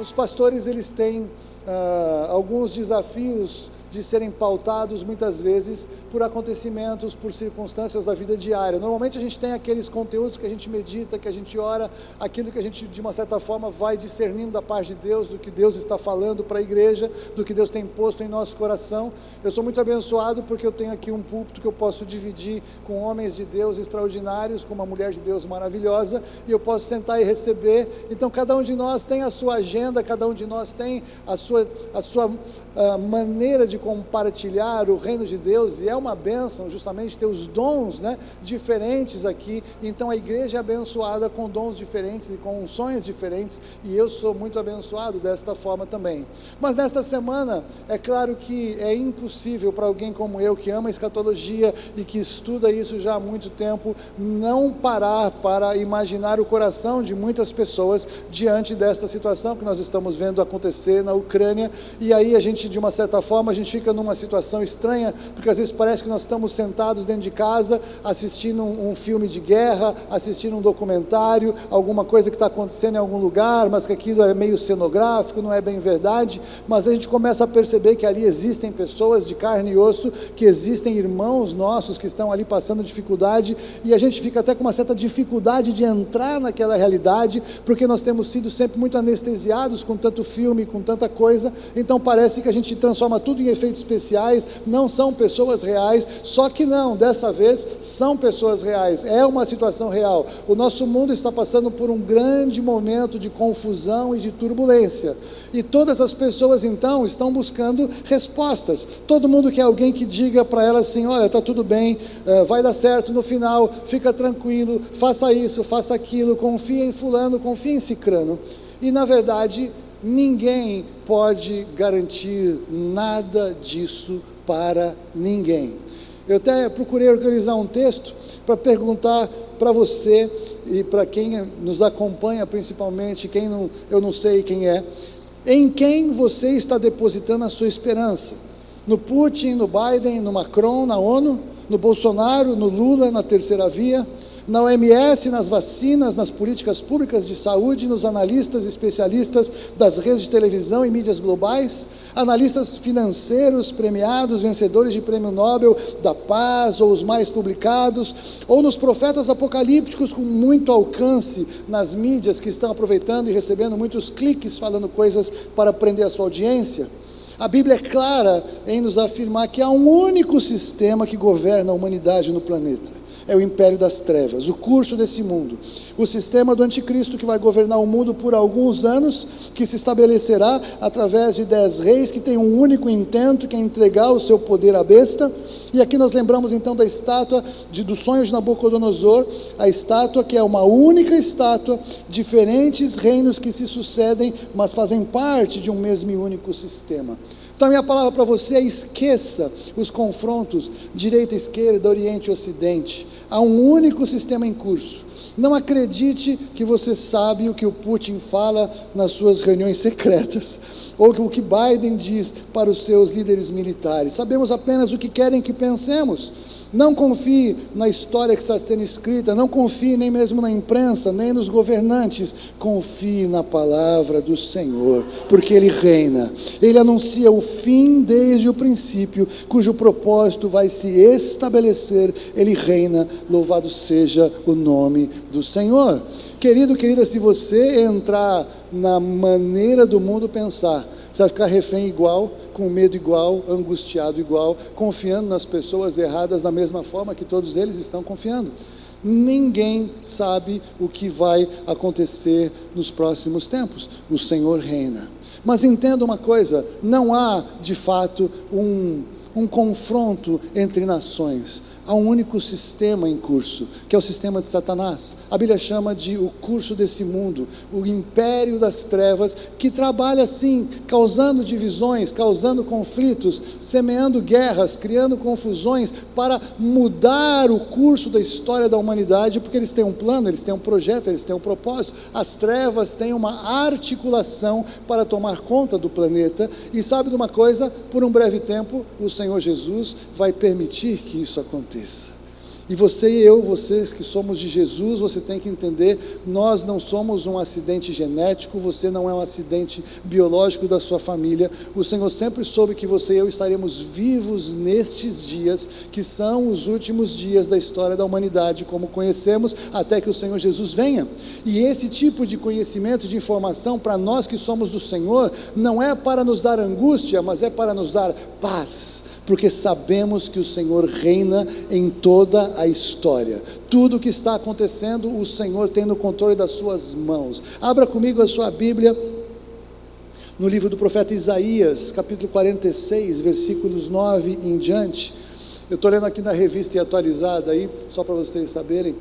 Os pastores, eles têm alguns desafios de serem pautados muitas vezes por acontecimentos, por circunstâncias da vida diária. Normalmente a gente tem aqueles conteúdos que a gente medita, que a gente ora, aquilo que a gente de uma certa forma vai discernindo da parte de Deus, do que Deus está falando para a igreja, do que Deus tem posto em nosso coração. Eu sou muito abençoado porque eu tenho aqui um púlpito que eu posso dividir com homens de Deus extraordinários, com uma mulher de Deus maravilhosa, e eu posso sentar e receber. Então cada um de nós tem a sua agenda, cada um de nós tem a sua maneira de compartilhar o reino de Deus, e é uma bênção justamente ter os dons, diferentes aqui. Então a igreja é abençoada com dons diferentes e com unções diferentes, e eu sou muito abençoado desta forma também. Mas nesta semana, é claro que é impossível para alguém como eu, que ama escatologia e que estuda isso já há muito tempo, não parar para imaginar o coração de muitas pessoas diante desta situação que nós estamos vendo acontecer na Ucrânia. E aí a gente, de uma certa forma, a gente fica numa situação estranha, porque às vezes parece que nós estamos sentados dentro de casa, assistindo um filme de guerra, assistindo um documentário, alguma coisa que está acontecendo em algum lugar, mas que aquilo é meio cenográfico, não é bem verdade. Mas a gente começa a perceber que ali existem pessoas de carne e osso, que existem irmãos nossos que estão ali passando dificuldade, e a gente fica até com uma certa dificuldade de entrar naquela realidade, porque nós temos sido sempre muito anestesiados com tanto filme, com tanta coisa. Então parece que a gente transforma tudo em efeitos especiais, não são pessoas reais. Só que não, dessa vez são pessoas reais, é uma situação real. O nosso mundo está passando por um grande momento de confusão e de turbulência, e todas as pessoas então estão buscando respostas. Todo mundo quer alguém que diga para ela assim: olha, está tudo bem, vai dar certo no final, fica tranquilo, faça isso, faça aquilo, confia em fulano, confia em cicrano. E na verdade ninguém pode garantir nada disso para ninguém. Eu até procurei organizar um texto para perguntar para você e para quem nos acompanha, principalmente, eu não sei quem é, em quem você está depositando a sua esperança? No Putin, no Biden, no Macron, na ONU, no Bolsonaro, no Lula, na terceira via, na OMS, nas vacinas, nas políticas públicas de saúde, nos analistas especialistas das redes de televisão e mídias globais, analistas financeiros premiados, vencedores de prêmio Nobel da Paz, ou os mais publicados, ou nos profetas apocalípticos com muito alcance nas mídias, que estão aproveitando e recebendo muitos cliques, falando coisas para prender a sua audiência. A Bíblia é clara em nos afirmar que há um único sistema que governa a humanidade no planeta. É o império das trevas, o curso desse mundo, o sistema do anticristo, que vai governar o mundo por alguns anos, que se estabelecerá através de 10 reis, que tem um único intento, que é entregar o seu poder à besta. E aqui nós lembramos então da estátua do sonho de Nabucodonosor, a estátua que é uma única estátua, diferentes reinos que se sucedem, mas fazem parte de um mesmo e único sistema. Então a minha palavra para você é: esqueça os confrontos direita e esquerda, oriente e ocidente. Há um único sistema em curso. Não acredite que você sabe o que o Putin fala nas suas reuniões secretas, ou o que Biden diz para os seus líderes militares. Sabemos apenas o que querem que pensemos. Não confie na história que está sendo escrita, não confie nem mesmo na imprensa, nem nos governantes. Confie na palavra do Senhor, porque Ele reina. Ele anuncia o fim desde o princípio, cujo propósito vai se estabelecer. Ele reina, louvado seja o nome do Senhor. Querido, querida, se você entrar na maneira do mundo pensar, você vai ficar refém igual, com medo igual, angustiado igual, confiando nas pessoas erradas da mesma forma que todos eles estão confiando. Ninguém sabe o que vai acontecer nos próximos tempos. O Senhor reina. Mas entenda uma coisa: não há de fato um confronto entre nações. Há um único sistema em curso, que é o sistema de Satanás. A Bíblia chama de o curso desse mundo, o império das trevas, que trabalha assim, causando divisões, causando conflitos, semeando guerras, criando confusões, para mudar o curso da história da humanidade, porque eles têm um plano, eles têm um projeto, eles têm um propósito. As trevas têm uma articulação para tomar conta do planeta, e sabe de uma coisa? Por um breve tempo, o Senhor Jesus vai permitir que isso aconteça. E você e eu, vocês que somos de Jesus, você tem que entender, nós não somos um acidente genético, você não é um acidente biológico da sua família. O Senhor sempre soube que você e eu estaremos vivos nestes dias, que são os últimos dias da história da humanidade, como conhecemos, até que o Senhor Jesus venha. E esse tipo de conhecimento, de informação, para nós que somos do Senhor, não é para nos dar angústia, mas é para nos dar paz, porque sabemos que o Senhor reina em toda a história. Tudo que está acontecendo, o Senhor tem no controle das suas mãos. Abra comigo a sua Bíblia no livro do profeta Isaías, capítulo 46, versículos 9 em diante. Eu estou lendo aqui na revista e atualizada aí, só para vocês saberem.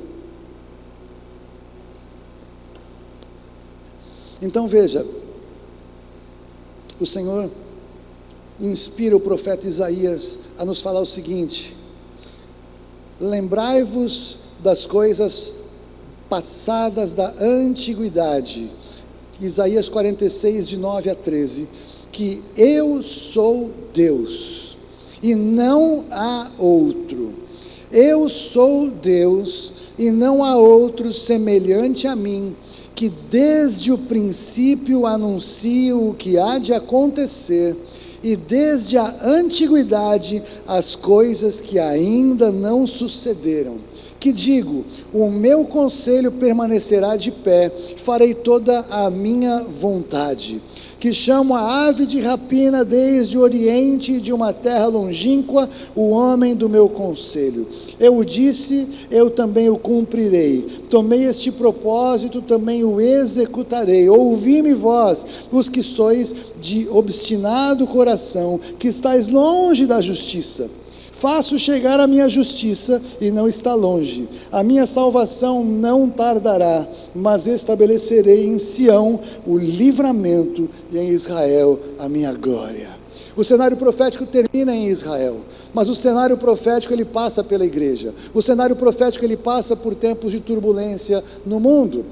Então veja, o Senhor inspira o profeta Isaías a nos falar o seguinte: lembrai-vos das coisas passadas da antiguidade, Isaías 46, de 9 a 13, que eu sou Deus, e não há outro, eu sou Deus, e não há outro semelhante a mim, que desde o princípio anuncio o que há de acontecer, e desde a antiguidade as coisas que ainda não sucederam. Que digo, o meu conselho permanecerá de pé, farei toda a minha vontade. Que chamo a ave de rapina desde o oriente, de uma terra longínqua, o homem do meu conselho. Eu o disse, eu também o cumprirei. Tomei este propósito, também o executarei. Ouvi-me vós, os que sois de obstinado coração, que estáis longe da justiça. Faço chegar a minha justiça e não está longe. A minha salvação não tardará, mas estabelecerei em Sião o livramento e em Israel a minha glória. O cenário profético termina em Israel, mas o cenário profético ele passa pela igreja. O cenário profético ele passa por tempos de turbulência no mundo.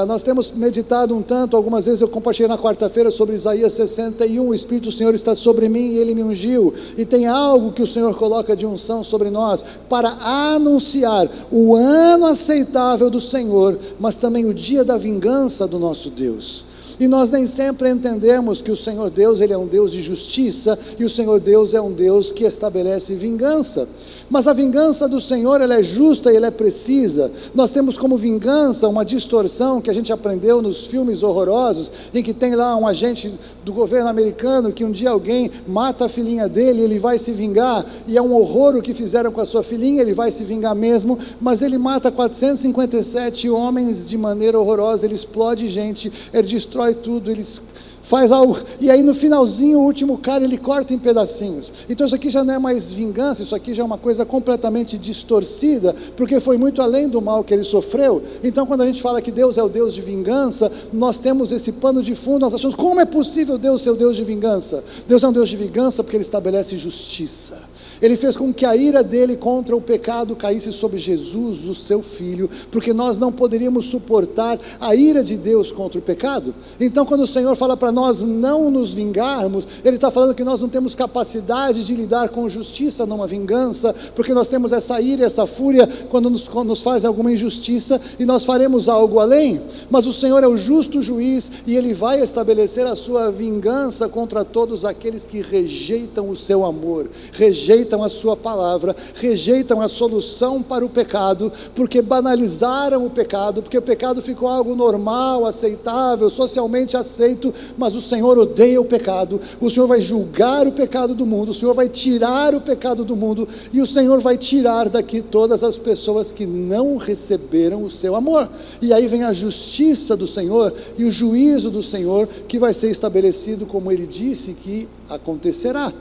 Nós temos meditado um tanto, algumas vezes eu compartilhei na quarta-feira sobre Isaías 61, o Espírito do Senhor está sobre mim e Ele me ungiu, e tem algo que o Senhor coloca de unção sobre nós, para anunciar o ano aceitável do Senhor, mas também o dia da vingança do nosso Deus. E nós nem sempre entendemos que o Senhor Deus, Ele é um Deus de justiça, e o Senhor Deus é um Deus que estabelece vingança. Mas a vingança do Senhor, ela é justa e ela é precisa. Nós temos como vingança uma distorção que a gente aprendeu nos filmes horrorosos, em que tem lá um agente do governo americano, que um dia alguém mata a filhinha dele, ele vai se vingar, e é um horror o que fizeram com a sua filhinha, ele vai se vingar mesmo, mas ele mata 457 homens de maneira horrorosa, ele explode gente, ele destrói tudo, ele faz algo, e aí no finalzinho o último cara ele corta em pedacinhos. Então isso aqui já não é mais vingança, isso aqui já é uma coisa completamente distorcida, porque foi muito além do mal que ele sofreu. Então quando a gente fala que Deus é o Deus de vingança, nós temos esse pano de fundo, nós achamos, como é possível Deus ser o Deus de vingança? Deus é um Deus de vingança porque Ele estabelece justiça. Ele fez com que a ira dele contra o pecado caísse sobre Jesus, o seu Filho, porque nós não poderíamos suportar a ira de Deus contra o pecado. Então quando o Senhor fala para nós não nos vingarmos, Ele está falando que nós não temos capacidade de lidar com justiça numa vingança, porque nós temos essa ira e essa fúria quando nos faz alguma injustiça, e nós faremos algo além. Mas o Senhor é o justo juiz, e Ele vai estabelecer a sua vingança contra todos aqueles que rejeitam o seu amor, rejeitam a sua palavra, rejeitam a solução para o pecado, porque banalizaram o pecado, porque o pecado ficou algo normal, aceitável, socialmente aceito, mas o Senhor odeia o pecado. O Senhor vai julgar o pecado do mundo, o Senhor vai tirar o pecado do mundo, e o Senhor vai tirar daqui todas as pessoas que não receberam o seu amor. E aí vem a justiça do Senhor e o juízo do Senhor, que vai ser estabelecido como Ele disse que acontecerá.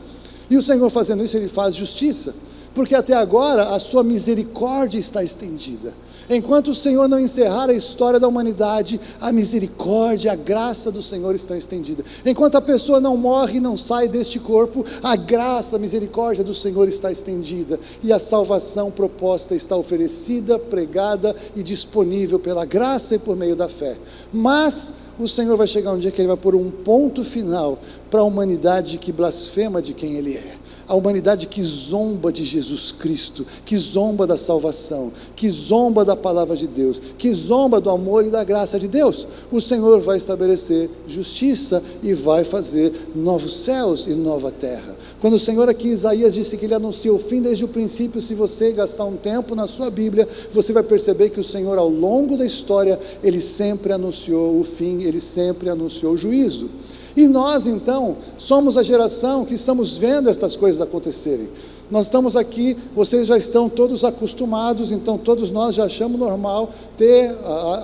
E o Senhor fazendo isso, Ele faz justiça, porque até agora a sua misericórdia está estendida. Enquanto o Senhor não encerrar a história da humanidade, a misericórdia, a graça do Senhor estão estendidas. Enquanto a pessoa não morre e não sai deste corpo, a graça, a misericórdia do Senhor está estendida, e a salvação proposta está oferecida, pregada e disponível pela graça e por meio da fé. Mas o Senhor vai chegar um dia que Ele vai pôr um ponto final para a humanidade que blasfema de quem Ele é. A humanidade que zomba de Jesus Cristo, que zomba da salvação, que zomba da palavra de Deus, que zomba do amor e da graça de Deus, o Senhor vai estabelecer justiça e vai fazer novos céus e nova terra. Quando o Senhor aqui, Isaías, disse que Ele anuncia o fim desde o princípio, se você gastar um tempo na sua Bíblia, você vai perceber que o Senhor, ao longo da história, Ele sempre anunciou o fim, Ele sempre anunciou o juízo. E nós, então, somos a geração que estamos vendo estas coisas acontecerem. Nós estamos aqui, vocês já estão todos acostumados, então todos nós já achamos normal ter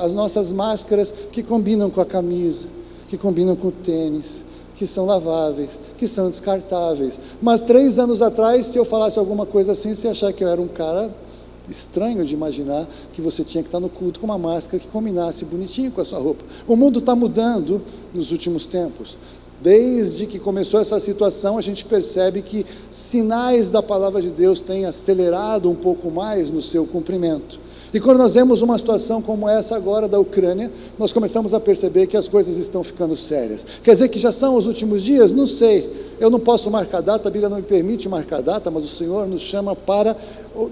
as nossas máscaras que combinam com a camisa, que combinam com o tênis, que são laváveis, que são descartáveis. Mas 3 anos atrás, se eu falasse alguma coisa assim, você ia achar que eu era um cara estranho de imaginar que você tinha que estar no culto com uma máscara que combinasse bonitinho com a sua roupa. O mundo está mudando nos últimos tempos. Desde que começou essa situação, a gente percebe que sinais da palavra de Deus têm acelerado um pouco mais no seu cumprimento. E quando nós vemos uma situação como essa agora da Ucrânia, nós começamos a perceber que as coisas estão ficando sérias. Quer dizer que já são os últimos dias? Não sei. Eu não posso marcar data, a Bíblia não me permite marcar data, mas o Senhor nos chama para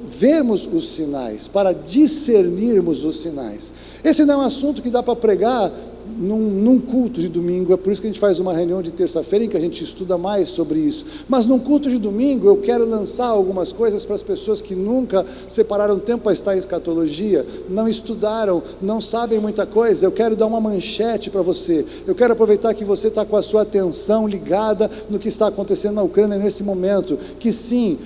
vermos os sinais, para discernirmos os sinais. Esse não é um assunto que dá para pregar num culto de domingo, é por isso que a gente faz uma reunião de terça-feira em que a gente estuda mais sobre isso. Mas num culto de domingo eu quero lançar algumas coisas para as pessoas que nunca separaram tempo para estar em escatologia, não estudaram, não sabem muita coisa. Eu quero dar uma manchete para você. Eu quero aproveitar que você está com a sua atenção ligada no que está acontecendo na Ucrânia nesse momento, que sim,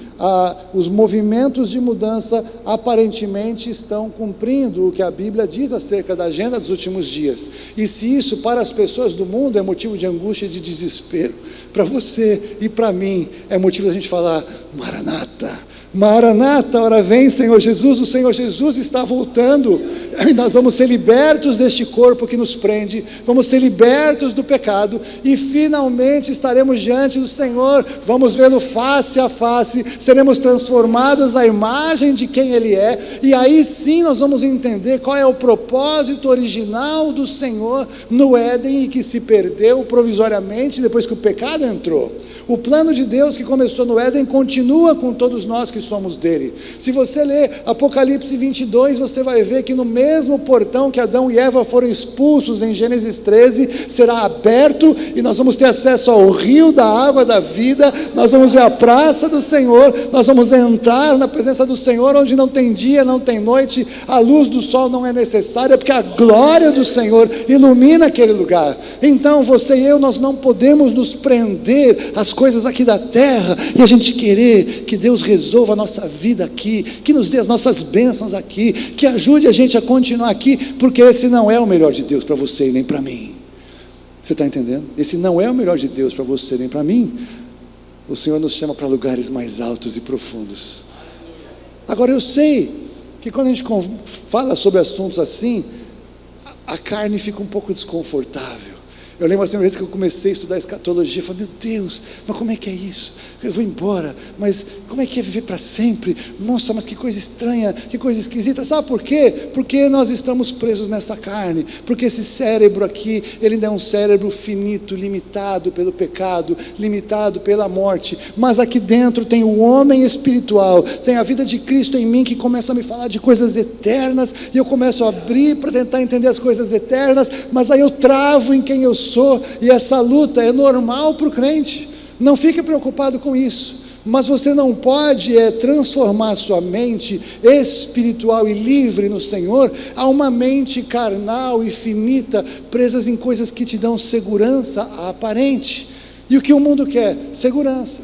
os movimentos de mudança aparentemente estão cumprindo o que a Bíblia diz acerca da agenda dos últimos dias. E se isso para as pessoas do mundo é motivo de angústia e de desespero, para você e para mim é motivo da gente falar: Maranata, Maranata, ora vem Senhor Jesus. O Senhor Jesus está voltando, e nós vamos ser libertos deste corpo que nos prende, vamos ser libertos do pecado, e finalmente estaremos diante do Senhor, vamos vê-lo face a face, seremos transformados à imagem de quem Ele é, e aí sim nós vamos entender qual é o propósito original do Senhor no Éden, e que se perdeu provisoriamente depois que o pecado entrou. O plano de Deus que começou no Éden continua com todos nós que somos dele. Se você ler Apocalipse 22, você vai ver que no mesmo portão que Adão e Eva foram expulsos em Gênesis 13, será aberto e nós vamos ter acesso ao rio da água da vida, nós vamos ver a praça do Senhor, nós vamos entrar na presença do Senhor, onde não tem dia, não tem noite, a luz do sol não é necessária, porque a glória do Senhor ilumina aquele lugar. Então você e eu, nós não podemos nos prender às coisas aqui da terra e a gente querer que Deus resolva a nossa vida aqui, que nos dê as nossas bênçãos aqui, que ajude a gente a continuar aqui, porque esse não é o melhor de Deus para você e nem para mim. Você está entendendo? Esse não é o melhor de Deus para você nem para mim. O Senhor nos chama para lugares mais altos e profundos. Agora eu sei que quando a gente fala sobre assuntos assim, a carne fica um pouco desconfortável. Eu lembro assim, uma vez que eu comecei a estudar escatologia, eu falei: meu Deus, mas como é que é isso? Eu vou embora, mas como é que é viver para sempre? Nossa, mas que coisa estranha, que coisa esquisita. Sabe por quê? Porque nós estamos presos nessa carne, porque esse cérebro aqui, ele não é um cérebro finito, limitado pelo pecado, limitado pela morte, mas aqui dentro tem o homem espiritual, tem a vida de Cristo em mim, que começa a me falar de coisas eternas, e eu começo a abrir para tentar entender as coisas eternas, mas aí eu travo em quem eu sou, e essa luta é normal para o crente. Não fique preocupado com isso, mas você não pode transformar sua mente espiritual e livre no Senhor a uma mente carnal e finita, presas em coisas que te dão segurança aparente. E o que o mundo quer? Segurança,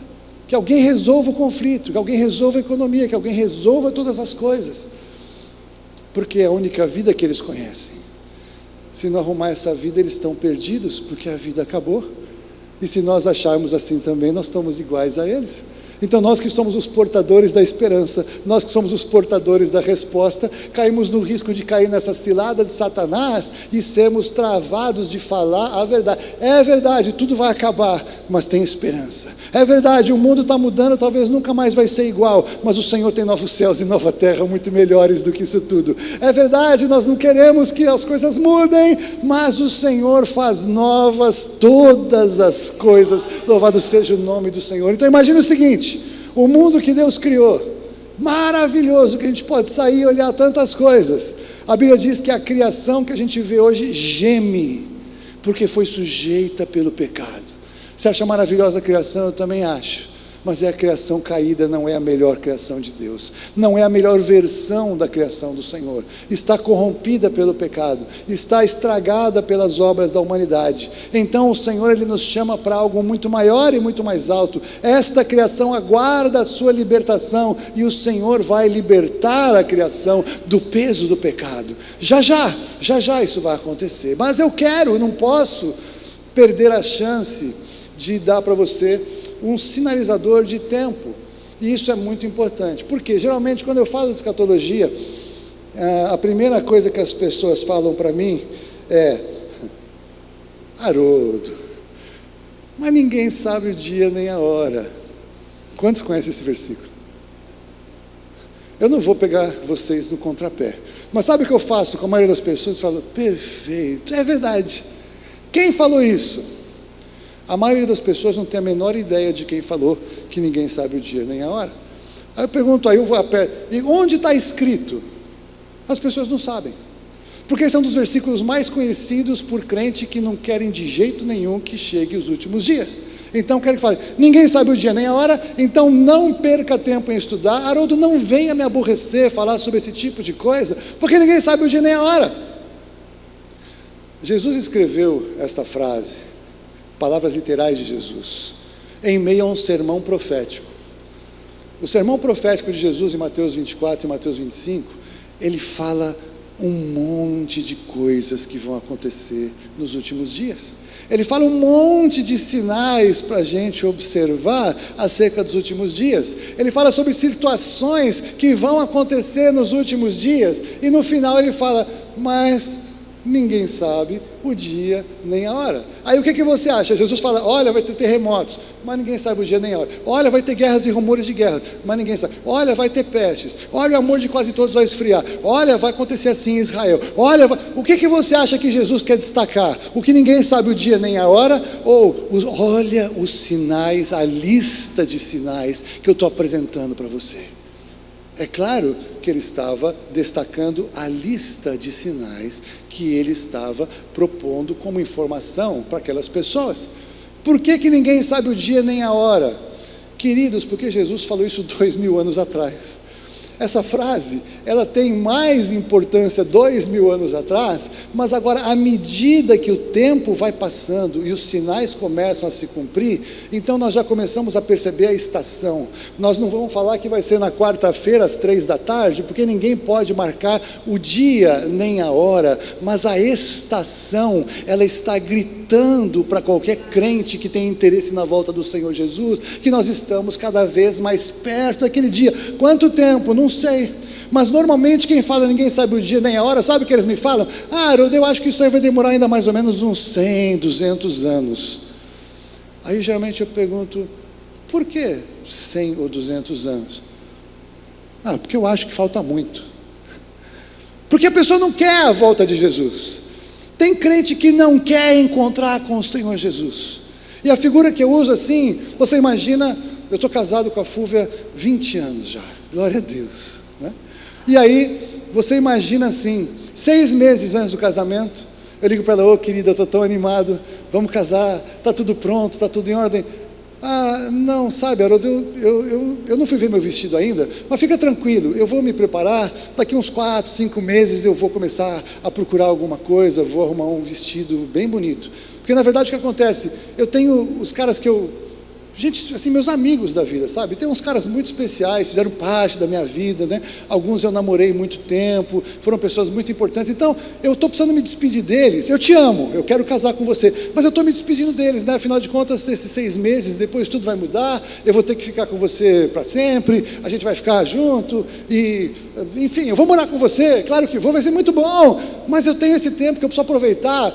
que alguém resolva o conflito, que alguém resolva a economia, que alguém resolva todas as coisas, porque é a única vida que eles conhecem. Se não arrumar essa vida, eles estão perdidos, porque a vida acabou. E se nós acharmos assim também, nós estamos iguais a eles. Então nós que somos os portadores da esperança, nós que somos os portadores da resposta, caímos no risco de cair nessa cilada de Satanás e sermos travados de falar a verdade. É verdade, tudo vai acabar, mas tem esperança. É verdade, o mundo está mudando, talvez nunca mais vai ser igual, mas o Senhor tem novos céus e nova terra muito melhores do que isso tudo. É verdade, nós não queremos que as coisas mudem, mas o Senhor faz novas todas as coisas. Louvado seja o nome do Senhor. Então imagine o seguinte: O mundo que Deus criou, maravilhoso, que a gente pode sair e olhar tantas coisas. A Bíblia diz que a criação que a gente vê hoje geme, porque foi sujeita pelo pecado. Você acha maravilhosa a criação? Eu também acho. Mas é a criação caída, não é a melhor criação de Deus, não é a melhor versão da criação do Senhor, está corrompida pelo pecado, está estragada pelas obras da humanidade. Então o Senhor, Ele nos chama para algo muito maior e muito mais alto. Esta criação aguarda a sua libertação, e o Senhor vai libertar a criação do peso do pecado. Já já isso vai acontecer, mas eu não posso perder a chance de dar para você um sinalizador de tempo, e isso é muito importante, porque geralmente quando eu falo de escatologia, a primeira coisa que as pessoas falam para mim é: Haroldo, mas ninguém sabe o dia nem a hora. Quantos conhecem esse versículo? Eu não vou pegar vocês no contrapé, mas sabe o que eu faço com a maioria das pessoas? Eu falo: perfeito, é verdade. Quem falou isso? A maioria das pessoas não tem a menor ideia de quem falou que ninguém sabe o dia nem a hora. Aí eu pergunto, aí eu vou a pé, e onde está escrito? As pessoas não sabem, porque esse é um dos versículos mais conhecidos por crente que não querem de jeito nenhum que chegue os últimos dias. Então quero que fale: ninguém sabe o dia nem a hora, então não perca tempo em estudar. Haroldo, não venha me aborrecer falar sobre esse tipo de coisa, porque ninguém sabe o dia nem a hora. Jesus escreveu esta frase, palavras literais de Jesus, em meio a um sermão profético. O sermão profético de Jesus em Mateus 24 e Mateus 25, ele fala um monte de coisas que vão acontecer nos últimos dias. Ele fala um monte de sinais para a gente observar acerca dos últimos dias. Ele fala sobre situações que vão acontecer nos últimos dias, e no final ele fala: mas ninguém sabe o dia nem a hora. Aí o que você acha? Jesus fala: olha, vai ter terremotos, mas ninguém sabe o dia nem a hora. Olha, vai ter guerras e rumores de guerra, mas ninguém sabe. Olha, vai ter pestes. Olha, o amor de quase todos vai esfriar. Olha, vai acontecer assim em Israel. Olha, o que você acha que Jesus quer destacar? O que ninguém sabe o dia nem a hora? Ou olha os sinais, a lista de sinais que eu estou apresentando para você. É claro que ele estava destacando a lista de sinais que ele estava propondo como informação para aquelas pessoas. Por que ninguém sabe o dia nem a hora? Queridos, porque Jesus falou isso 2000 anos atrás. Essa frase, ela tem mais importância 2000 anos atrás, mas agora, à medida que o tempo vai passando e os sinais começam a se cumprir, então nós já começamos a perceber a estação. Nós não vamos falar que vai ser na quarta-feira às 15h, porque ninguém pode marcar o dia nem a hora, mas a estação, ela está gritando para qualquer crente que tem interesse na volta do Senhor Jesus, que nós estamos cada vez mais perto daquele dia. Quanto tempo? Não sei, mas normalmente quem fala ninguém sabe o dia nem a hora, sabe o que eles me falam? Haroldo, eu acho que isso aí vai demorar ainda mais ou menos uns 100, 200 anos. Aí geralmente eu pergunto: por que 100 ou 200 anos? Porque eu acho que falta muito. Porque a pessoa não quer a volta de Jesus. Tem crente que não quer encontrar com o Senhor Jesus. E a figura que eu uso assim, você imagina, eu estou casado com a Fúvia 20 anos já, glória a Deus, né? E aí, você imagina assim, 6 meses antes do casamento, eu ligo para ela: ô querida, estou tão animado, vamos casar, está tudo pronto, está tudo em ordem. Não, sabe, Haroldo, eu não fui ver meu vestido ainda, mas fica tranquilo, eu vou me preparar, daqui uns 4, 5 meses eu vou começar a procurar alguma coisa, vou arrumar um vestido bem bonito. Porque na verdade o que acontece, eu tenho os caras que gente, assim, meus amigos da vida, sabe? Tem uns caras muito especiais, fizeram parte da minha vida, né? Alguns eu namorei muito tempo, foram pessoas muito importantes. Então, eu estou precisando me despedir deles. Eu te amo, eu quero casar com você, mas eu estou me despedindo deles, né? Afinal de contas, esses 6 meses, depois tudo vai mudar, eu vou ter que ficar com você para sempre, a gente vai ficar junto, e, enfim, eu vou morar com você, claro que vou, vai ser muito bom, mas eu tenho esse tempo que eu preciso aproveitar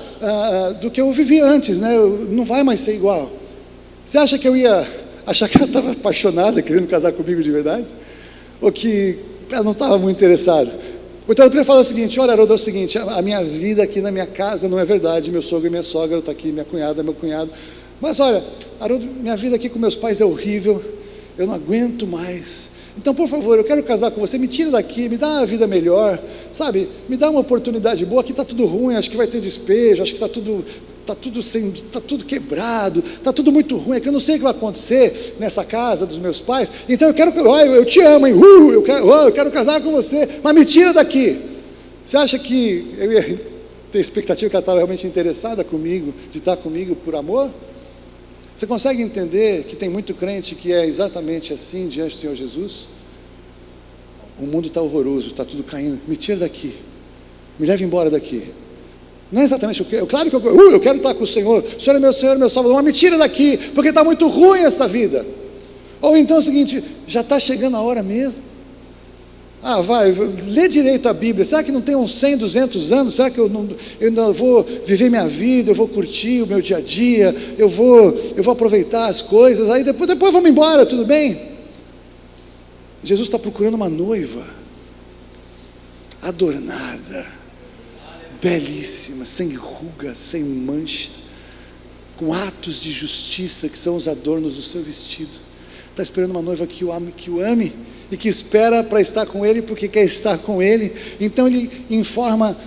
do que eu vivi antes, né? Não vai mais ser igual. Você acha que eu ia achar que ela estava apaixonada, querendo casar comigo de verdade? Ou que ela não estava muito interessada? Então eu podia falar o seguinte: olha, Haroldo, é o seguinte, a minha vida aqui na minha casa não é verdade, meu sogro e minha sogra estão aqui, minha cunhada, meu cunhado, mas olha, Haroldo, minha vida aqui com meus pais é horrível, eu não aguento mais. Então, por favor, eu quero casar com você, me tira daqui, me dá uma vida melhor, sabe? Me dá uma oportunidade boa, aqui está tudo ruim, acho que vai ter despejo, acho que está tudo quebrado, está tudo muito ruim, é que eu não sei o que vai acontecer nessa casa dos meus pais, então eu te amo, hein? Eu quero casar com você, mas me tira daqui. Você acha que eu ia ter expectativa que ela estava realmente interessada comigo, de estar comigo por amor? Você consegue entender que tem muito crente que é exatamente assim diante do Senhor Jesus? O mundo está horroroso, está tudo caindo, me tira daqui, me leve embora daqui. Não é exatamente o que, claro que eu quero estar com o Senhor é meu Senhor, meu Salvador, mas me tira daqui, porque está muito ruim essa vida. Ou então é o seguinte, já está chegando a hora mesmo. Lê direito a Bíblia, será que não tem uns 100, 200 anos, será que eu ainda vou viver minha vida, eu vou curtir o meu dia a dia, eu vou aproveitar as coisas, aí depois vamos embora, tudo bem? Jesus está procurando uma noiva, adornada, belíssima, sem ruga, sem mancha, com atos de justiça que são os adornos do seu vestido. Está esperando uma noiva que o ame e que espera para estar com ele porque quer estar com ele. Então ele informa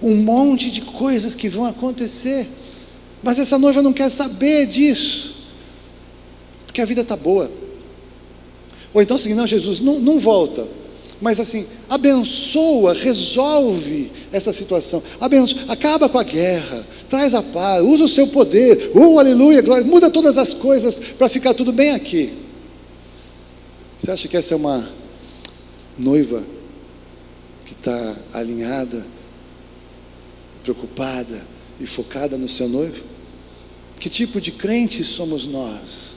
um monte de coisas que vão acontecer, mas essa noiva não quer saber disso, porque a vida está boa. Ou então assim, não, Jesus, não volta, mas assim, abençoa, resolve essa situação, acaba com a guerra, traz a paz, usa o seu poder, aleluia, glória, muda todas as coisas para ficar tudo bem aqui. Você acha que essa é uma noiva que está alinhada, preocupada e focada no seu noivo? Que tipo de crente somos nós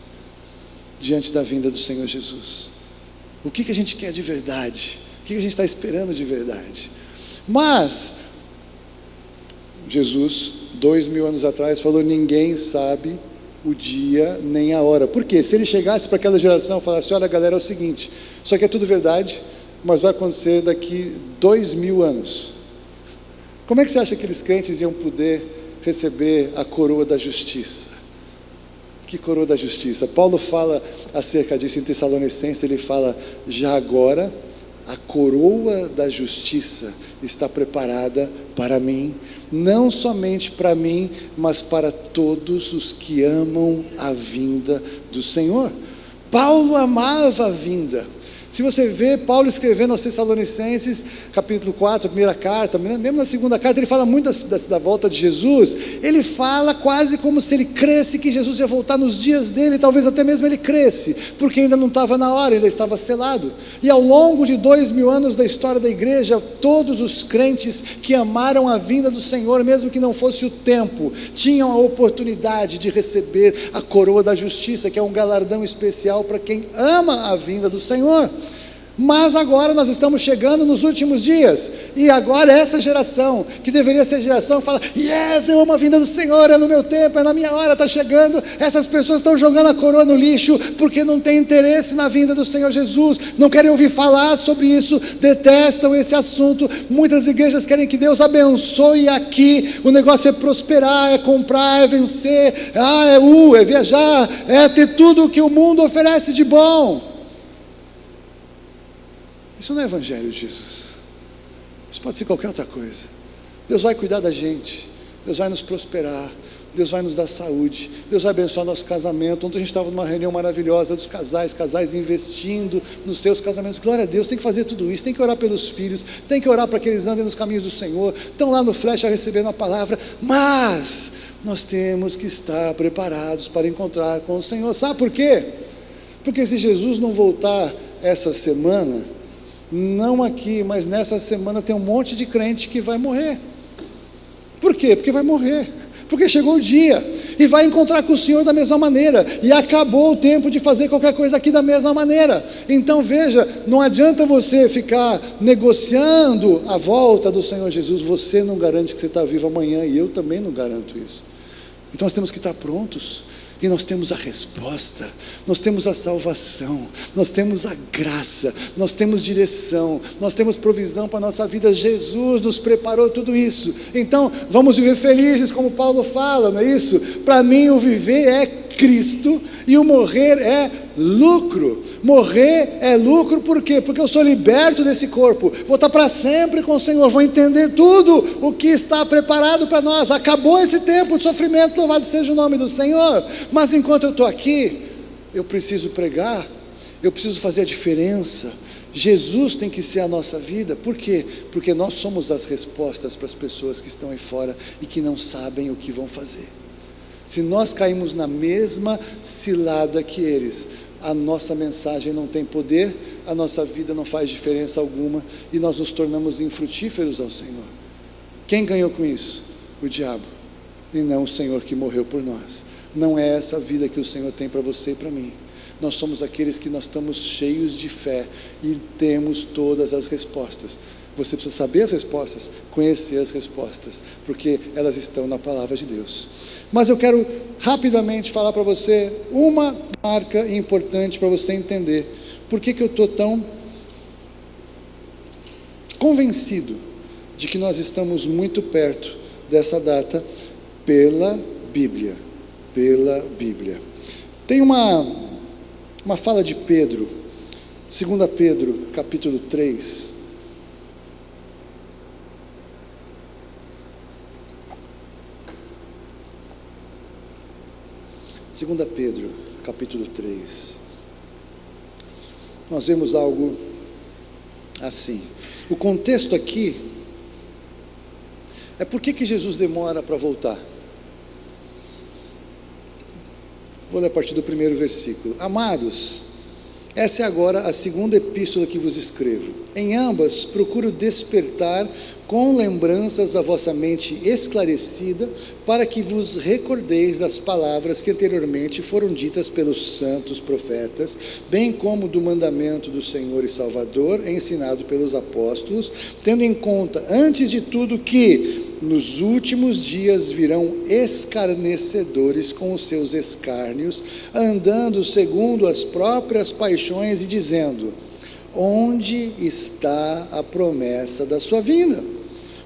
diante da vinda do Senhor Jesus? O que a gente quer de verdade? O que a gente está esperando de verdade? Mas Jesus, 2000 anos atrás, falou: ninguém sabe o dia nem a hora. Por quê? Se ele chegasse para aquela geração e falasse: olha galera, é o seguinte, isso aqui é tudo verdade, mas vai acontecer daqui 2000 anos. Como é que você acha que aqueles crentes iam poder receber a coroa da justiça? Que coroa da justiça? Paulo fala acerca disso em Tessalonicenses, ele fala: já agora a coroa da justiça está preparada para mim, não somente para mim, mas para todos os que amam a vinda do Senhor. Paulo amava a vinda. Se você vê Paulo escrevendo aos Tessalonicenses, capítulo 4, a primeira carta, mesmo na segunda carta, ele fala muito da volta de Jesus. Ele fala quase como se ele cresce que Jesus ia voltar nos dias dele, talvez até mesmo ele cresce, porque ainda não estava na hora, ainda estava selado. E ao longo de 2000 anos da história da igreja, todos os crentes que amaram a vinda do Senhor, mesmo que não fosse o tempo, tinham a oportunidade de receber a coroa da justiça, que é um galardão especial para quem ama a vinda do Senhor. Mas agora nós estamos chegando nos últimos dias, e agora essa geração, que deveria ser a geração que fala: yes, eu amo a vinda do Senhor, é no meu tempo, é na minha hora, está chegando. Essas pessoas estão jogando a coroa no lixo, porque não têm interesse na vinda do Senhor Jesus, não querem ouvir falar sobre isso, detestam esse assunto. Muitas igrejas querem que Deus abençoe aqui, o negócio é prosperar, é comprar, é vencer, é viajar, é ter tudo o que o mundo oferece de bom. Isso não é evangelho de Jesus. Isso pode ser qualquer outra coisa. Deus vai cuidar da gente, Deus vai nos prosperar, Deus vai nos dar saúde, Deus vai abençoar nosso casamento. Ontem a gente estava numa reunião maravilhosa dos casais investindo nos seus casamentos. Glória a Deus, tem que fazer tudo isso, tem que orar pelos filhos, tem que orar para que eles andem nos caminhos do Senhor, estão lá no Flecha recebendo a palavra, mas nós temos que estar preparados para encontrar com o Senhor. Sabe por quê? Porque se Jesus não voltar essa semana, não aqui, mas nessa semana tem um monte de crente que vai morrer. Por quê? Porque vai morrer, porque chegou o dia, e vai encontrar com o Senhor da mesma maneira, e acabou o tempo de fazer qualquer coisa aqui da mesma maneira. Então veja, não adianta você ficar negociando a volta do Senhor Jesus. Você não garante que você está vivo amanhã, e eu também não garanto isso. Então nós temos que estar prontos. E nós temos a resposta, nós temos a salvação, nós temos a graça, nós temos direção, nós temos provisão para a nossa vida. Jesus nos preparou tudo isso. Então vamos viver felizes, como Paulo fala, não é isso? Para mim o viver é Cristo, e o morrer é lucro. Morrer é lucro por quê? Porque eu sou liberto desse corpo, vou estar para sempre com o Senhor, vou entender tudo o que está preparado para nós. Acabou esse tempo de sofrimento, louvado seja o nome do Senhor. Mas enquanto eu estou aqui, eu preciso pregar, eu preciso fazer a diferença. Jesus tem que ser a nossa vida. Por quê? Porque nós somos as respostas para as pessoas que estão aí fora e que não sabem o que vão fazer. Se nós caímos na mesma cilada que eles, a nossa mensagem não tem poder, a nossa vida não faz diferença alguma e nós nos tornamos infrutíferos ao Senhor. Quem ganhou com isso? O diabo, e não o Senhor que morreu por nós. Não é essa a vida que o Senhor tem para você e para mim. Nós somos aqueles que nós estamos cheios de fé e temos todas as respostas. Você precisa saber as respostas, conhecer as respostas, porque elas estão na palavra de Deus. Mas eu quero rapidamente falar para você uma marca importante para você entender por que eu estou tão convencido de que nós estamos muito perto dessa data pela Bíblia. Pela Bíblia. Tem uma fala de Pedro, 2 Pedro, capítulo 3. Segunda Pedro, capítulo 3. Nós vemos algo assim. O contexto aqui é por que Jesus demora para voltar. Vou ler a partir do primeiro versículo. Amados, essa é agora a segunda epístola que vos escrevo. Em ambas procuro despertar com lembranças a vossa mente esclarecida, para que vos recordeis das palavras que anteriormente foram ditas pelos santos profetas, bem como do mandamento do Senhor e Salvador, ensinado pelos apóstolos, tendo em conta, antes de tudo, que nos últimos dias virão escarnecedores com os seus escárnios, andando segundo as próprias paixões e dizendo: onde está a promessa da sua vinda?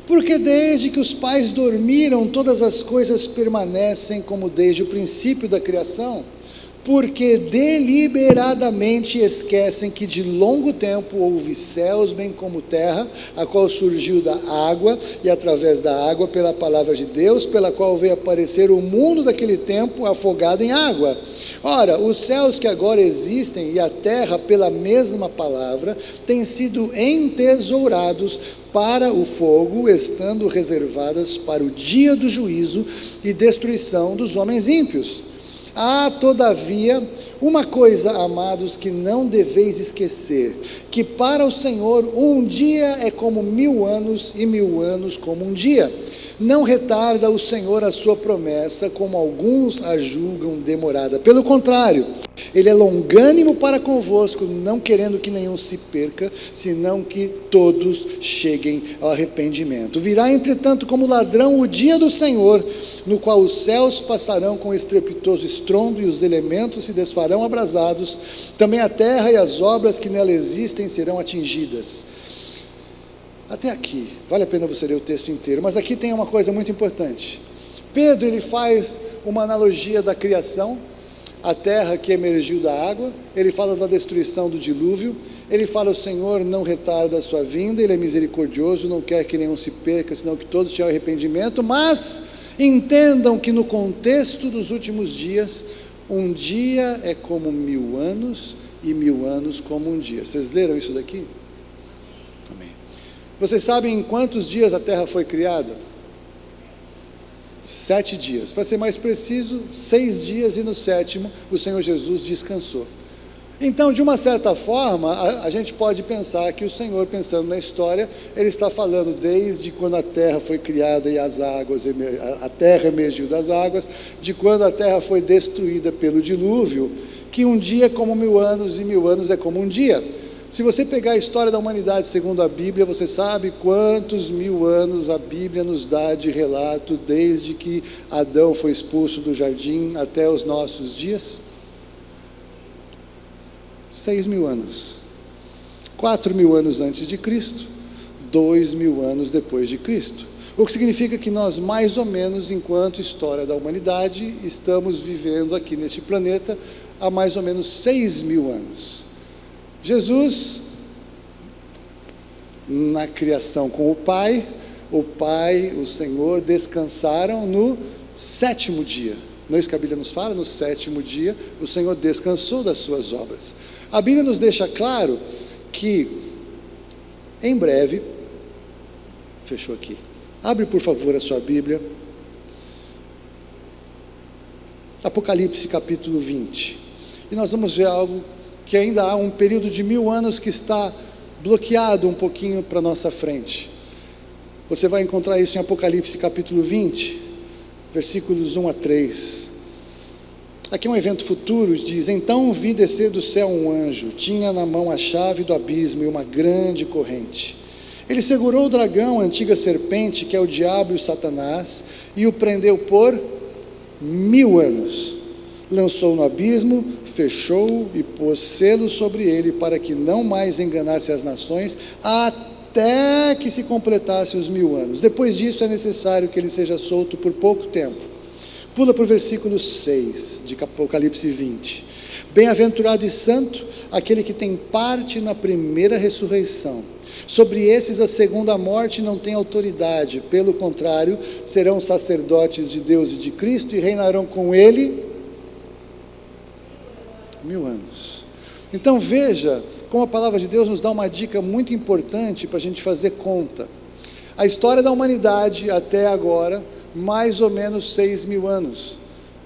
Porque desde que os pais dormiram, todas as coisas permanecem como desde o princípio da criação. Porque deliberadamente esquecem que de longo tempo houve céus bem como terra, a qual surgiu da água e através da água pela palavra de Deus, pela qual veio aparecer o mundo daquele tempo afogado em água. Ora, os céus que agora existem e a terra pela mesma palavra têm sido entesourados para o fogo, estando reservadas para o dia do juízo e destruição dos homens ímpios. Há, todavia, uma coisa, amados, que não deveis esquecer, que para o Senhor um dia é como 1000 anos, e 1000 anos como um dia. Não retarda o Senhor a sua promessa, como alguns a julgam demorada. Pelo contrário, Ele é longânimo para convosco, não querendo que nenhum se perca, senão que todos cheguem ao arrependimento. Virá, entretanto, como ladrão o dia do Senhor, no qual os céus passarão com estrepitoso estrondo e os elementos se desfarão abrasados, também a terra e as obras que nela existem serão atingidas. Até aqui, vale a pena você ler o texto inteiro, mas aqui tem uma coisa muito importante. Pedro, ele faz uma analogia da criação, a terra que emergiu da água, ele fala da destruição do dilúvio, ele fala: o Senhor não retarda a sua vinda, Ele é misericordioso, não quer que nenhum se perca, senão que todos tenham arrependimento. Mas entendam que no contexto dos últimos dias, um dia é como 1000 anos, e 1000 anos como um dia. Vocês leram isso daqui? Amém. Vocês sabem em quantos dias a terra foi criada? 7 dias, para ser mais preciso, 6 dias, e no 7º o Senhor Jesus descansou. Então, de uma certa forma, a gente pode pensar que o Senhor, pensando na história, Ele está falando desde quando a terra foi criada e as águas, a terra emergiu das águas, de quando a terra foi destruída pelo dilúvio, que um dia é como 1000 anos, e 1000 anos é como um dia. Se você pegar a história da humanidade segundo a Bíblia, você sabe quantos 1000 anos a Bíblia nos dá de relato, desde que Adão foi expulso do jardim até os nossos dias? 6.000 anos. 4.000 anos antes de Cristo, 2.000 anos depois de Cristo. O que significa que nós, mais ou menos, enquanto história da humanidade, estamos vivendo aqui neste planeta há mais ou menos 6.000 anos. Jesus, na criação com o Pai, o Senhor, descansaram no 7º dia. Não é isso que a Bíblia nos fala? No 7º dia, o Senhor descansou das suas obras. A Bíblia nos deixa claro que, em breve, fechou aqui, abre por favor a sua Bíblia, Apocalipse capítulo 20, e nós vamos ver algo que ainda há um período de 1000 anos que está bloqueado um pouquinho para a nossa frente. Você vai encontrar isso em Apocalipse capítulo 20, versículos 1 a 3. Aqui é um evento futuro, diz: então vi descer do céu um anjo, tinha na mão a chave do abismo e uma grande corrente. Ele segurou o dragão, a antiga serpente, que é o diabo e o Satanás, e o prendeu por 1000 anos. Lançou no abismo, fechou e pôs selo sobre ele, para que não mais enganasse as nações, até que se completasse os 1000 anos. Depois disso é necessário que ele seja solto por pouco tempo. Pula para o versículo 6 de Apocalipse 20. Bem-aventurado e santo aquele que tem parte na primeira ressurreição. Sobre esses a segunda morte não tem autoridade, pelo contrário, serão sacerdotes de Deus e de Cristo e reinarão com ele 1000 anos. Então veja como a palavra de Deus nos dá uma dica muito importante para a gente fazer conta. A história da humanidade até agora, mais ou menos 6.000 anos,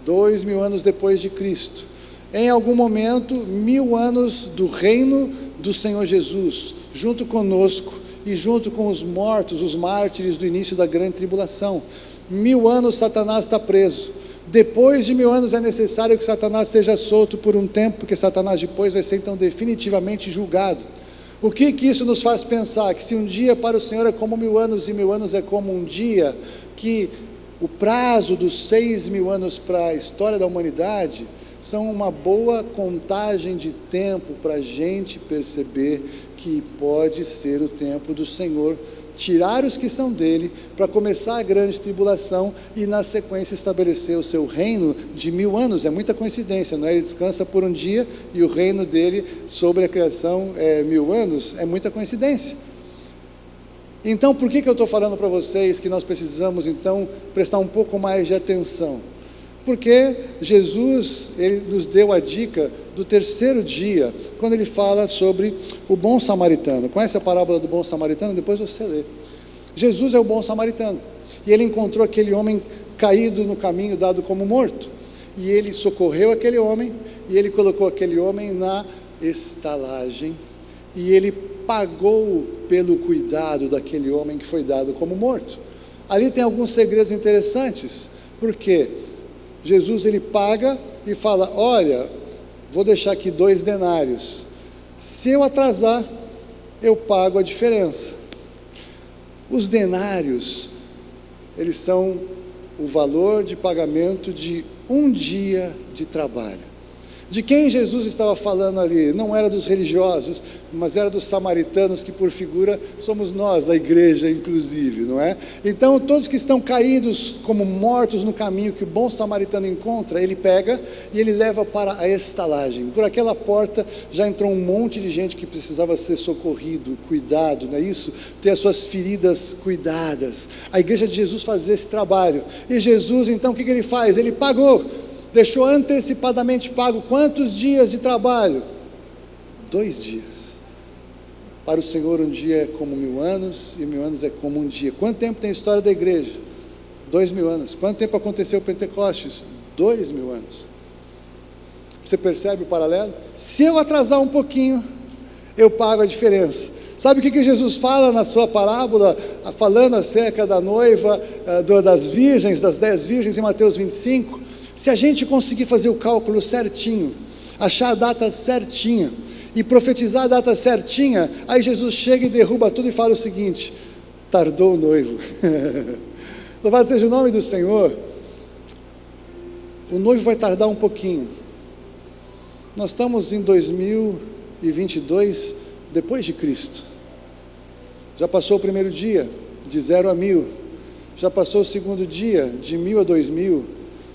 2.000 anos depois de Cristo. Em algum momento, 1000 anos do reino do Senhor Jesus, junto conosco e junto com os mortos, os mártires do início da grande tribulação. 1000 anos Satanás está preso. Depois de 1000 anos é necessário que Satanás seja solto por um tempo, porque Satanás depois vai ser então definitivamente julgado. O que isso nos faz pensar? Que se um dia para o Senhor é como 1000 anos e 1000 anos é como um dia, que o prazo dos 6.000 anos para a história da humanidade são uma boa contagem de tempo para a gente perceber que pode ser o tempo do Senhor tirar os que são dele, para começar a grande tribulação e na sequência estabelecer o seu reino de 1000 anos. É muita coincidência, não é? Ele descansa por um dia e o reino dele sobre a criação é 1000 anos, é muita coincidência. Então por que eu estou falando para vocês que nós precisamos então prestar um pouco mais de atenção? Porque Jesus, ele nos deu a dica do 3º dia, quando ele fala sobre o bom samaritano. Conhece a parábola do bom samaritano? Depois você lê. Jesus é o bom samaritano, e ele encontrou aquele homem caído no caminho, dado como morto, e ele socorreu aquele homem, e ele colocou aquele homem na estalagem, e ele pagou pelo cuidado daquele homem que foi dado como morto. Ali tem alguns segredos interessantes, porque Jesus ele paga e fala: olha, vou deixar aqui 2 denários, se eu atrasar, eu pago a diferença. Os denários, eles são o valor de pagamento de um dia de trabalho. De quem Jesus estava falando ali? Não era dos religiosos, mas era dos samaritanos, que por figura somos nós, a igreja inclusive, não é? Então todos que estão caídos como mortos no caminho que o bom samaritano encontra, ele pega e ele leva para a estalagem. Por aquela porta já entrou um monte de gente que precisava ser socorrido, cuidado, não é isso? Ter as suas feridas cuidadas. A igreja de Jesus fazia esse trabalho, e Jesus então o que ele faz? Ele pagou, deixou antecipadamente pago quantos dias de trabalho? 2 dias. Para o Senhor um dia é como 1000 anos, e 1000 anos é como um dia. Quanto tempo tem a história da igreja? 2000 anos. Quanto tempo aconteceu o Pentecostes? 2000 anos. Você percebe o paralelo? Se eu atrasar um pouquinho, eu pago a diferença. Sabe o que Jesus fala na sua parábola, falando acerca da noiva, das virgens, das 10 virgens em Mateus 25? Se a gente conseguir fazer o cálculo certinho, achar a data certinha e profetizar a data certinha, aí Jesus chega e derruba tudo e fala o seguinte: tardou o noivo. Louvado seja o nome do Senhor. O noivo vai tardar um pouquinho. Nós estamos em 2022 depois de Cristo. Já passou o primeiro dia, de 0 a 1000. Já passou o segundo dia, de 1000 a 2000,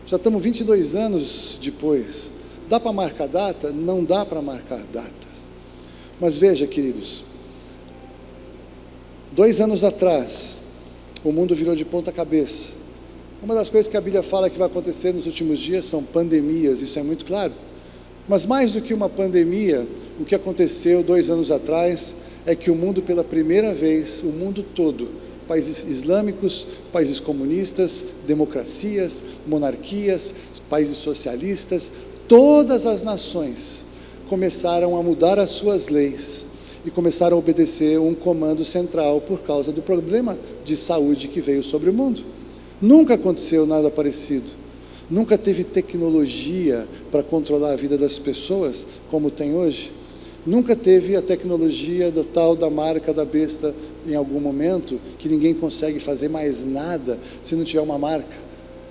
já estamos 22 anos depois. Dá para marcar data? Não dá para marcar datas. Mas veja, queridos, 2 anos atrás, o mundo virou de ponta cabeça. Uma das coisas que a Bíblia fala que vai acontecer nos últimos dias são pandemias, isso é muito claro. Mas mais do que uma pandemia, o que aconteceu 2 anos atrás é que o mundo, pela primeira vez, o mundo todo, países islâmicos, países comunistas, democracias, monarquias, países socialistas, todas as nações começaram a mudar as suas leis e começaram a obedecer um comando central por causa do problema de saúde que veio sobre o mundo. Nunca aconteceu nada parecido. Nunca teve tecnologia para controlar a vida das pessoas como tem hoje. Nunca teve a tecnologia da tal da marca da besta em algum momento, que ninguém consegue fazer mais nada se não tiver uma marca.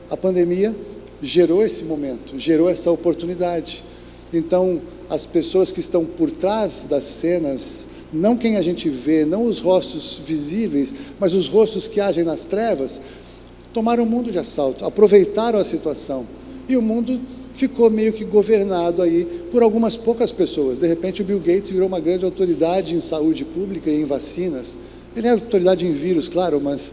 A pandemia gerou esse momento, gerou essa oportunidade. Então, as pessoas que estão por trás das cenas, não quem a gente vê, não os rostos visíveis, mas os rostos que agem nas trevas, tomaram o mundo de assalto, aproveitaram a situação, e o mundo ficou meio que governado aí por algumas poucas pessoas. De repente o Bill Gates virou uma grande autoridade em saúde pública e em vacinas. Ele é autoridade em vírus, claro, mas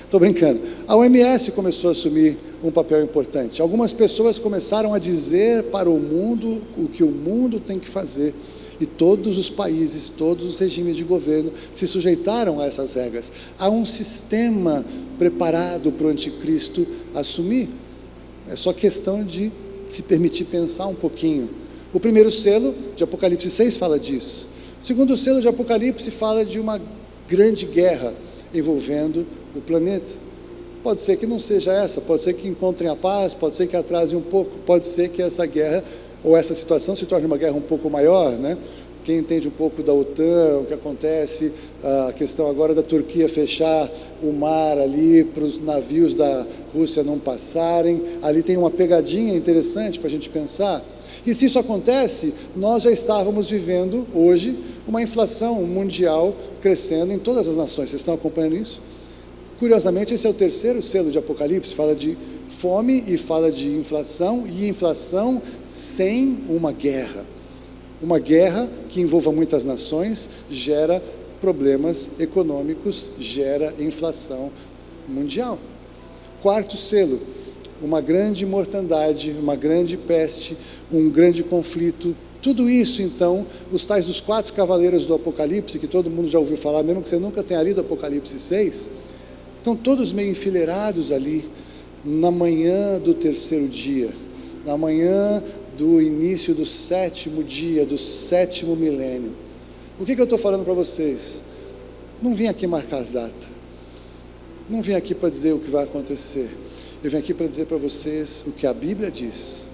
estou brincando. A OMS começou a assumir um papel importante. Algumas pessoas começaram a dizer para o mundo o que o mundo tem que fazer. E todos os países, todos os regimes de governo se sujeitaram a essas regras. Há um sistema preparado para o anticristo assumir. É só questão de se permitir pensar um pouquinho. O primeiro selo de Apocalipse 6 fala disso. O segundo selo de Apocalipse fala de uma grande guerra envolvendo o planeta. Pode ser que não seja essa, pode ser que encontrem a paz, pode ser que atrasem um pouco, pode ser que essa guerra ou essa situação se torne uma guerra um pouco maior, né? Quem entende um pouco da OTAN, o que acontece, a questão agora da Turquia fechar o mar ali para os navios da Rússia não passarem, ali tem uma pegadinha interessante para a gente pensar. E se isso acontece, nós já estávamos vivendo hoje uma inflação mundial crescendo em todas as nações. Vocês estão acompanhando isso? Curiosamente, esse é o terceiro selo de Apocalipse, fala de fome e fala de inflação, e inflação sem uma guerra. Uma guerra que envolva muitas nações gera problemas econômicos, gera inflação mundial. Quarto selo, uma grande mortandade, uma grande peste, um grande conflito. Tudo isso, então, os tais dos 4 cavaleiros do Apocalipse, que todo mundo já ouviu falar, mesmo que você nunca tenha lido Apocalipse 6, estão todos meio enfileirados ali, na manhã do terceiro dia, na manhã do início do 7º dia, do 7º milênio. O que eu estou falando para vocês? Não vim aqui marcar data, não vim aqui para dizer o que vai acontecer, eu vim aqui para dizer para vocês o que a Bíblia diz,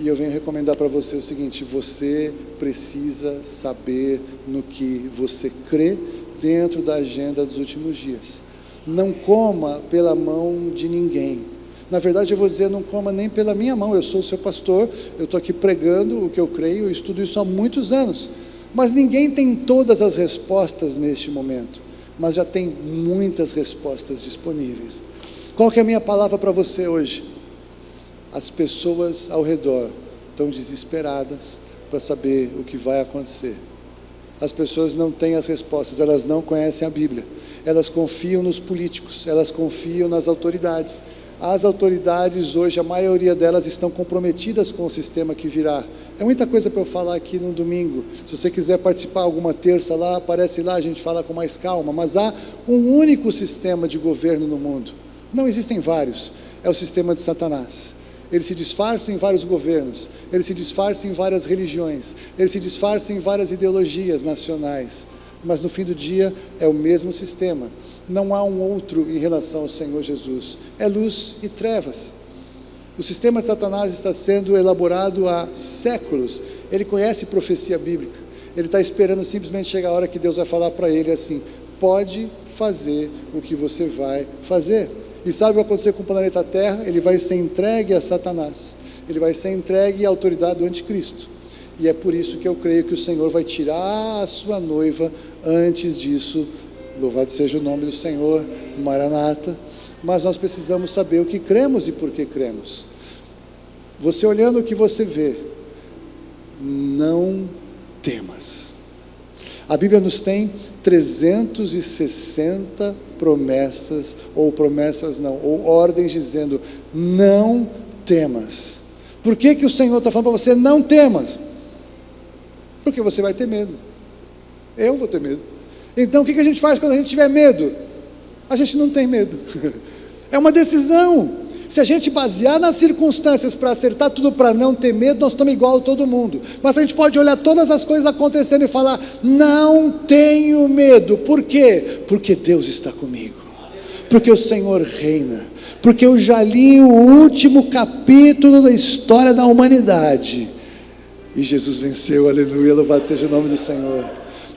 e eu venho recomendar para você o seguinte: você precisa saber no que você crê dentro da agenda dos últimos dias. Não coma pela mão de ninguém. Na verdade, eu vou dizer, não coma nem pela minha mão. Eu sou o seu pastor, eu estou aqui pregando o que eu creio, eu estudo isso há muitos anos. Mas ninguém tem todas as respostas neste momento, mas já tem muitas respostas disponíveis. Qual que é a minha palavra para você hoje? As pessoas ao redor estão desesperadas para saber o que vai acontecer. As pessoas não têm as respostas, elas não conhecem a Bíblia. Elas confiam nos políticos, elas confiam nas autoridades. As autoridades hoje, a maioria delas estão comprometidas com o sistema que virá. É muita coisa para eu falar aqui no domingo. Se você quiser participar alguma terça lá, aparece lá, a gente fala com mais calma. Mas há um único sistema de governo no mundo. Não existem vários. É o sistema de Satanás. Ele se disfarça em vários governos, ele se disfarça em várias religiões, ele se disfarça em várias ideologias nacionais. Mas no fim do dia é o mesmo sistema. Não há um outro em relação ao Senhor Jesus. É luz e trevas. O sistema de Satanás está sendo elaborado há séculos. Ele conhece profecia bíblica. Ele está esperando simplesmente chegar a hora que Deus vai falar para ele assim: pode fazer o que você vai fazer. E sabe o que vai acontecer com o planeta Terra? Ele vai ser entregue a Satanás. Ele vai ser entregue à autoridade do anticristo. E é por isso que eu creio que o Senhor vai tirar a sua noiva antes disso. Louvado seja o nome do Senhor, Maranata. mas nós precisamos saber o que cremos e por que cremos. Você olhando o que você vê, não temas. A Bíblia nos tem 360 promessas, ou ordens dizendo, não temas. Por que o Senhor está falando para você, não temas? Porque você vai ter medo. Eu vou ter medo. Então o que a gente faz quando a gente tiver medo? A gente não tem medo. É uma decisão. Se a gente basear nas circunstâncias para acertar tudo para não ter medo, nós estamos igual a todo mundo. Mas a gente pode olhar todas as coisas acontecendo e falar, não tenho medo. Por quê? Porque Deus está comigo. Porque o Senhor reina. Porque eu já li o último capítulo da história da humanidade. E Jesus venceu, aleluia, louvado seja o nome do Senhor.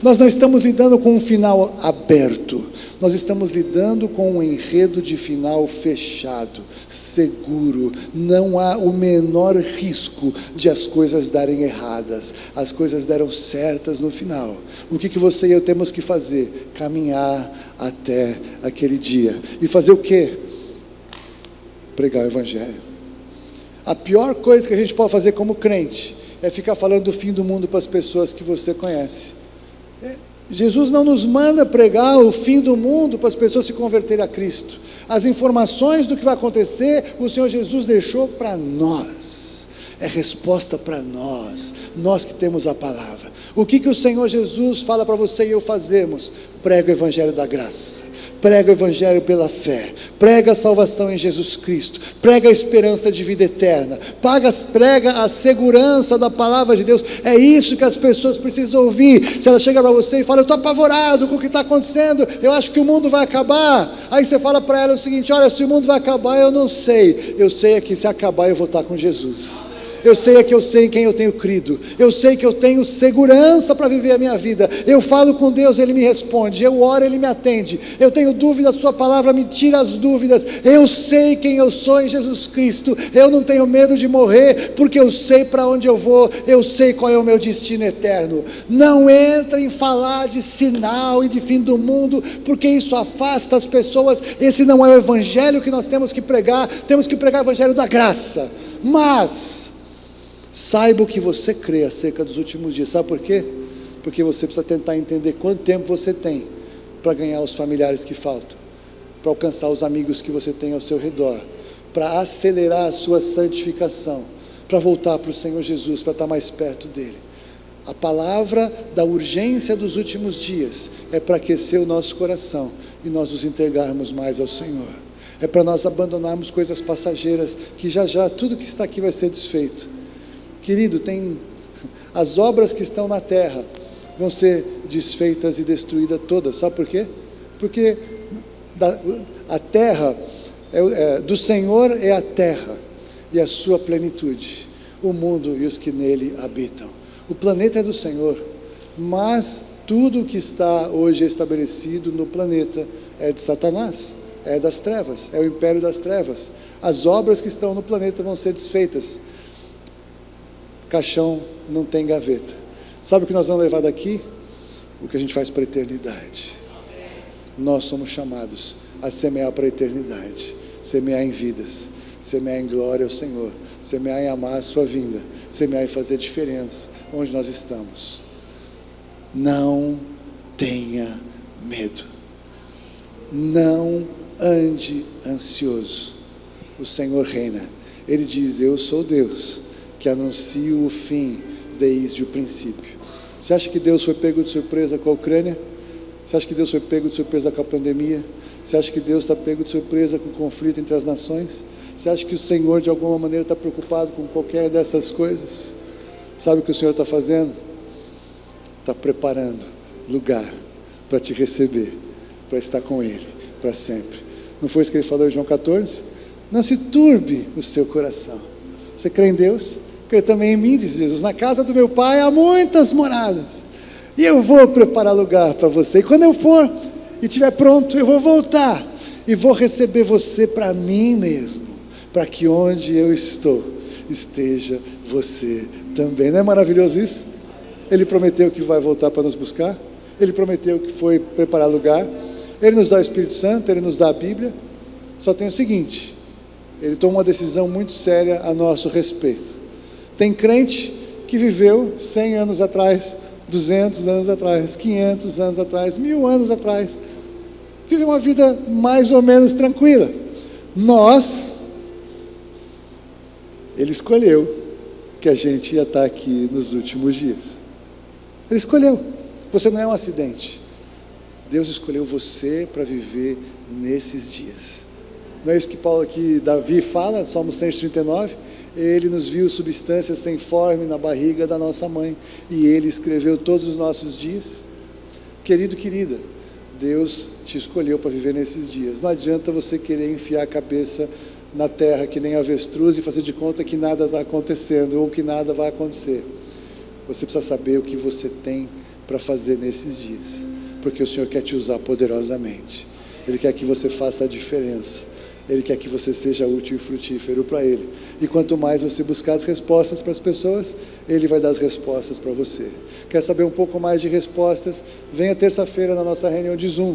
Nós não estamos lidando com um final aberto, nós estamos lidando com um enredo de final fechado, seguro. Não há o menor risco de as coisas darem erradas, as coisas deram certas no final. O que você e eu temos que fazer? Caminhar até aquele dia. E fazer o quê? Pregar o Evangelho. A pior coisa que a gente pode fazer como crente é ficar falando do fim do mundo para as pessoas que você conhece. Jesus não nos manda pregar o fim do mundo para as pessoas se converterem a Cristo. As informações do que vai acontecer, o Senhor Jesus deixou para nós. É resposta para nós que temos a palavra. O que o Senhor Jesus fala para você e eu fazermos? Prega o Evangelho da graça. Prega o Evangelho pela fé, prega a salvação em Jesus Cristo, prega a esperança de vida eterna, prega a segurança da palavra de Deus. É isso que as pessoas precisam ouvir. Se ela chega para você e fala, eu estou apavorado com o que está acontecendo, eu acho que o mundo vai acabar, aí você fala para ela o seguinte, olha, se o mundo vai acabar eu não sei, eu sei é que se acabar eu vou estar com Jesus. Eu sei é que eu sei em quem eu tenho crido. Eu sei que eu tenho segurança para viver a minha vida. Eu falo com Deus, Ele me responde. Eu oro, Ele me atende. Eu tenho dúvidas, Sua palavra me tira as dúvidas. Eu sei quem eu sou em Jesus Cristo. Eu não tenho medo de morrer, porque eu sei para onde eu vou. Eu sei qual é o meu destino eterno. Não entra em falar de sinal e de fim do mundo, porque isso afasta as pessoas. Esse não é o Evangelho que nós temos que pregar. Temos que pregar o Evangelho da graça. Mas saiba o que você crê acerca dos últimos dias. Sabe por quê? Porque você precisa tentar entender quanto tempo você tem para ganhar os familiares que faltam, para alcançar os amigos que você tem ao seu redor, para acelerar a sua santificação, para voltar para o Senhor Jesus, para estar mais perto dele. A palavra da urgência dos últimos dias é para aquecer o nosso coração e nós nos entregarmos mais ao Senhor. É para nós abandonarmos coisas passageiras, que já tudo que está aqui vai ser desfeito. Querido, as obras que estão na terra vão ser desfeitas e destruídas todas. Sabe por quê? Porque a terra do Senhor é a terra e a sua plenitude, o mundo e os que nele habitam. O planeta é do Senhor, mas tudo o que está hoje estabelecido no planeta é de Satanás, é das trevas, é o império das trevas. As obras que estão no planeta vão ser desfeitas. Caixão não tem gaveta. Sabe o que nós vamos levar daqui? O que a gente faz para a eternidade. Nós somos chamados a semear para a eternidade, semear em vidas, semear em glória ao Senhor, semear em amar a sua vinda, semear em fazer diferença onde nós estamos. Não tenha medo, não ande ansioso. O Senhor reina. Ele diz, eu sou Deus que anuncio o fim desde o princípio. Você acha que Deus foi pego de surpresa com a Ucrânia? Você acha que Deus foi pego de surpresa com a pandemia? Você acha que Deus está pego de surpresa com o conflito entre as nações? Você acha que o Senhor de alguma maneira está preocupado com qualquer dessas coisas? Sabe o que o Senhor está fazendo? Está preparando lugar para te receber, para estar com Ele para sempre. Não foi isso que Ele falou em João 14? Não se turbe o seu coração. Você crê em Deus? Crê também em mim, diz Jesus. Na casa do meu Pai há muitas moradas, e eu vou preparar lugar para você. E quando eu for e estiver pronto, eu vou voltar e vou receber você para mim mesmo, para que onde eu estou esteja você também. Não é maravilhoso isso? Ele prometeu que vai voltar para nos buscar. Ele prometeu que foi preparar lugar. Ele nos dá o Espírito Santo, Ele nos dá a Bíblia. Só tem o seguinte: ele toma uma decisão muito séria a nosso respeito. Tem crente que viveu 100 anos atrás, 200 anos atrás, 500 anos atrás, 1000 anos atrás, viveu uma vida mais ou menos tranquila. Ele escolheu que a gente ia estar aqui nos últimos dias. Ele escolheu. Você não é um acidente. Deus escolheu você para viver nesses dias. Não é isso que Davi fala, Salmo 139? Ele nos viu substância sem forma na barriga da nossa mãe, e Ele escreveu todos os nossos dias. Querido, querida, Deus te escolheu para viver nesses dias. Não adianta você querer enfiar a cabeça na terra que nem avestruz e fazer de conta que nada está acontecendo ou que nada vai acontecer. Você precisa saber o que você tem para fazer nesses dias, porque o Senhor quer te usar poderosamente. Ele quer que você faça a diferença. Ele quer que você seja útil e frutífero para Ele. E quanto mais você buscar as respostas para as pessoas, Ele vai dar as respostas para você. Quer saber um pouco mais de respostas? Venha terça-feira na nossa reunião de Zoom.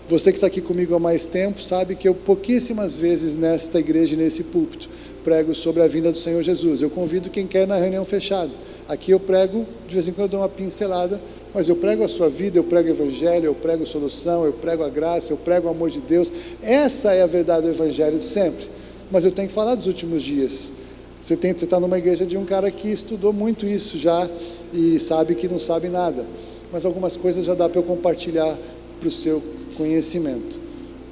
Você que está aqui comigo há mais tempo sabe que eu pouquíssimas vezes nesta igreja e nesse púlpito prego sobre a vinda do Senhor Jesus. Eu convido quem quer na reunião fechada. Aqui eu prego, de vez em quando eu dou uma pincelada, mas eu prego a sua vida, eu prego o evangelho, eu prego solução, eu prego a graça, eu prego o amor de Deus. Essa é a verdade do evangelho de sempre. Mas eu tenho que falar dos últimos dias. Você está numa igreja de um cara que estudou muito isso já e sabe que não sabe nada, mas algumas coisas já dá para eu compartilhar para o seu conhecimento.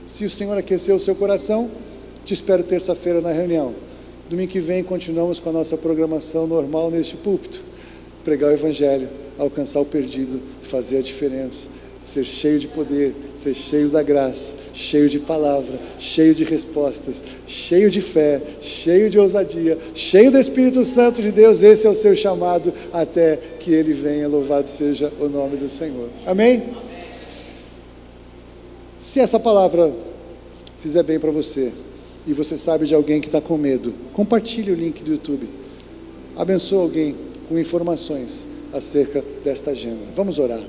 Se o Senhor aqueceu o seu coração, te espero terça-feira na reunião. Domingo que vem continuamos com a nossa programação normal neste púlpito. Pregar o evangelho, alcançar o perdido, fazer a diferença, ser cheio de poder, ser cheio da graça, cheio de palavra, cheio de respostas, cheio de fé, cheio de ousadia, cheio do Espírito Santo de Deus. Esse é o seu chamado até que Ele venha. Louvado seja o nome do Senhor. Amém? Se essa palavra fizer bem para você, e você sabe de alguém que está com medo, compartilhe o link do YouTube. Abençoe alguém com informações acerca desta agenda. Vamos orar.